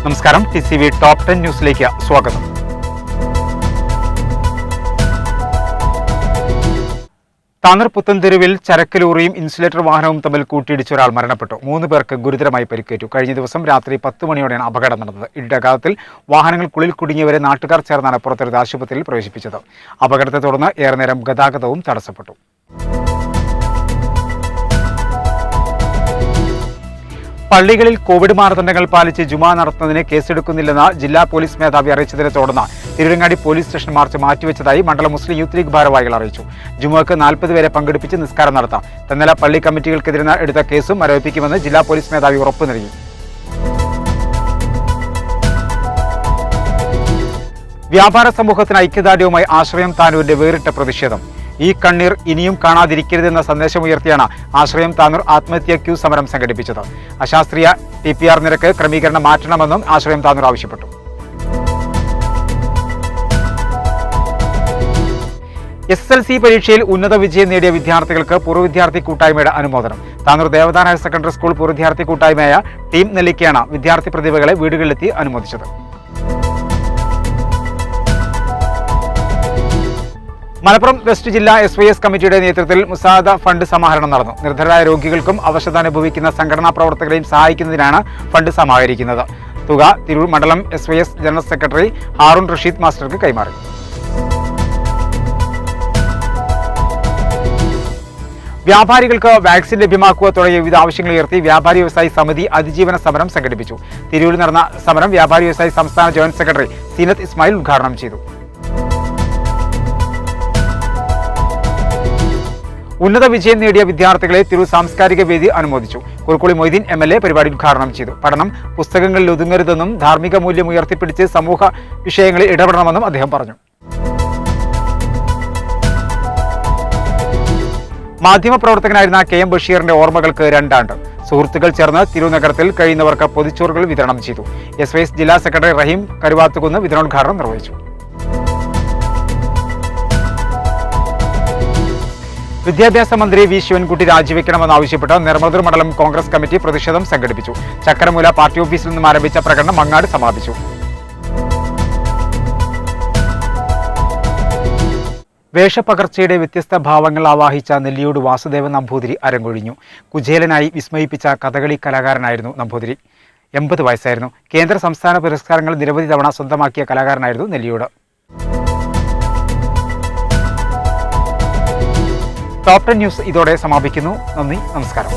നമസ്കാരം. TCV top 10 ന്യൂസിലേക്ക് സ്വാഗതം. താനൂർ പുത്തൻതെരുവിൽ ചരക്ക് ലോറിയും ഇൻസുലേറ്റർ വാഹനവും തമ്മിൽ കൂട്ടിയിടിച്ച് ഒരാൾ മരണപ്പെട്ടു. 3 പേർക്ക് ഗുരുതരമായി പരിക്കേറ്റു. കഴിഞ്ഞ ദിവസം രാത്രി 10 മണിയോടെയാണ് അപകടം നടന്നത്. ഇടിയാഘാതത്തിൽ വാഹനങ്ങൾക്കുള്ളിൽ കുടുങ്ങിയവരെ നാട്ടുകാർ ചേർന്നാണ് പുറത്തെടുത്ത് ആശുപത്രിയിൽ പ്രവേശിപ്പിച്ചത്. അപകടത്തെ തുടർന്ന് ഏറെ നേരം ഗതാഗതവും തടസ്സപ്പെട്ടു. പള്ളികളിൽ കോവിഡ് മാനദണ്ഡങ്ങൾ പാലിച്ച് ജുമാ നടത്തുന്നതിന് കേസെടുക്കുന്നില്ലെന്ന് ജില്ലാ പോലീസ് മേധാവി അറിയിച്ചതിനെ തുടർന്ന് തിരുവരങ്ങാടി പോലീസ് സ്റ്റേഷൻ മാർച്ച് മാറ്റിവെച്ചതായി മണ്ഡലം മുസ്ലിം യൂത്ത് ലീഗ് ഭാരവാഹികൾ അറിയിച്ചു. ജുമുഅക്ക് 40 പേരെ പങ്കെടുപ്പിച്ച് നിസ്കാരം നടത്താം. തെന്നല പള്ളി കമ്മിറ്റികൾക്കെതിരെ എടുത്ത കേസും മരവിപ്പിക്കുമെന്ന് ജില്ലാ പോലീസ് മേധാവി ഉറപ്പു നൽകി. വ്യാപാര സമൂഹത്തിന് ഐക്യദാർഢ്യവുമായി ആശ്രയം താനൂരിന്റെ വേറിട്ട പ്രതിഷേധം. ഈ കണ്ണീർ ഇനിയും കാണാതിരിക്കരുതെന്ന സന്ദേശമുയർത്തിയാണ് ആശ്രയം താനൂർ ആത്മഹത്യാ ക്യൂ സമരം സംഘടിപ്പിച്ചത്. അശാസ്ത്രീയ TPR നിരക്ക് ക്രമീകരണം മാറ്റണമെന്നും ആശ്രയം താനൂർ ആവശ്യപ്പെട്ടു. SSLC പരീക്ഷയിൽ ഉന്നത വിജയം നേടിയ വിദ്യാർത്ഥികൾക്ക് പൂർവ്വ വിദ്യാർത്ഥി കൂട്ടായ്മയുടെ അനുമോദനം. താനൂർ ദേവദാന ഹയർ സെക്കൻഡറി സ്കൂൾ പൂർവ്വ വിദ്യാർത്ഥി കൂട്ടായ്മയായ ടീം നെല്ലിക്കയാണ് വിദ്യാർത്ഥി പ്രതിഭകളെ വീടുകളിലെത്തി അനുമോദിച്ചത്. മലപ്പുറം വെസ്റ്റ് ജില്ലാ SYS കമ്മിറ്റിയുടെ നേതൃത്വത്തിൽ മുസാദ ഫണ്ട് സമാഹരണം നടന്നു. നിർധനരായ രോഗികൾക്കും അവശത അനുഭവിക്കുന്ന സംഘടനാ പ്രവർത്തകരെയും സഹായിക്കുന്നതിനാണ് ഫണ്ട് സമാഹരിക്കുന്നത്. തുക തിരൂർ മണ്ഡലം SYS general secretary Haroon Rasheed മാസ്റ്റർക്ക് കൈമാറി. വ്യാപാരികൾക്ക് വാക്സിൻ ലഭ്യമാക്കുക തുടങ്ങിയ വിവിധ ആവശ്യങ്ങൾ ഉയർത്തി വ്യാപാരി വ്യവസായി സമിതി അതിജീവന സമരം സംഘടിപ്പിച്ചു. തിരൂരിൽ നടന്ന സമരം വ്യാപാരി വ്യവസായി സംസ്ഥാന ജോയിന്റ് സെക്രട്ടറി സീനത്ത് ഇസ്മായിൽ ഉദ്ഘാടനം ചെയ്തു. ഉന്നത വിജയം നേടിയ വിദ്യാർത്ഥികളെ തിരൂർ സാംസ്കാരിക വേദി അനുമോദിച്ചു. കുറുക്കുളി മൊയ്തീൻ MLA പരിപാടി ഉദ്ഘാടനം ചെയ്തു. പഠനം പുസ്തകങ്ങളിൽ ഒതുങ്ങരുതെന്നും ധാർമ്മിക മൂല്യം ഉയർത്തിപ്പിടിച്ച് സമൂഹ വിഷയങ്ങളിൽ ഇടപെടണമെന്നും അദ്ദേഹം പറഞ്ഞു. മാധ്യമപ്രവർത്തകനായിരുന്ന KM ബഷീറിന്റെ ഓർമ്മകൾക്ക് 2 ആണ്ട്. സുഹൃത്തുക്കൾ ചേർന്ന് തിരൂർ നഗരത്തിൽ കഴിയുന്നവർക്ക് പൊതിച്ചോറുകൾ വിതരണം ചെയ്തു. SYS ജില്ലാ സെക്രട്ടറി റഹീം കരുവാത്തുകുന്ന് വിതരണോദ്ഘാടനം നിർവഹിച്ചു. വിദ്യാഭ്യാസ മന്ത്രി V ശിവൻകുട്ടി രാജിവെക്കണമെന്നാവശ്യപ്പെട്ട് നെർമദൂർ മണ്ഡലം കോൺഗ്രസ് കമ്മിറ്റി പ്രതിഷേധം സംഘടിപ്പിച്ചു. ചക്കരമൂല പാർട്ടി ഓഫീസിൽ നിന്നും ആരംഭിച്ച പ്രകടനം മങ്ങാട് സമാപിച്ചു. വേഷപ്പകർച്ചയുടെ വ്യത്യസ്ത ഭാവങ്ങൾ ആവാഹിച്ച നെല്ലിയോട് വാസുദേവൻ നമ്പൂതിരി അരങ്ങൊഴിഞ്ഞു. കുചേലനായി വിസ്മയിപ്പിച്ച കഥകളി കലാകാരനായിരുന്നു നമ്പൂതിരി. 80 വയസ്സായിരുന്നു. കേന്ദ്ര സംസ്ഥാന പുരസ്കാരങ്ങൾ നിരവധി തവണ സ്വന്തമാക്കിയ കലാകാരനായിരുന്നു നെല്ലിയോട്. ടോപ്പ് 10 ന്യൂസ് ഇതോടെ സമാപിക്കുന്നു. നന്ദി, നമസ്കാരം.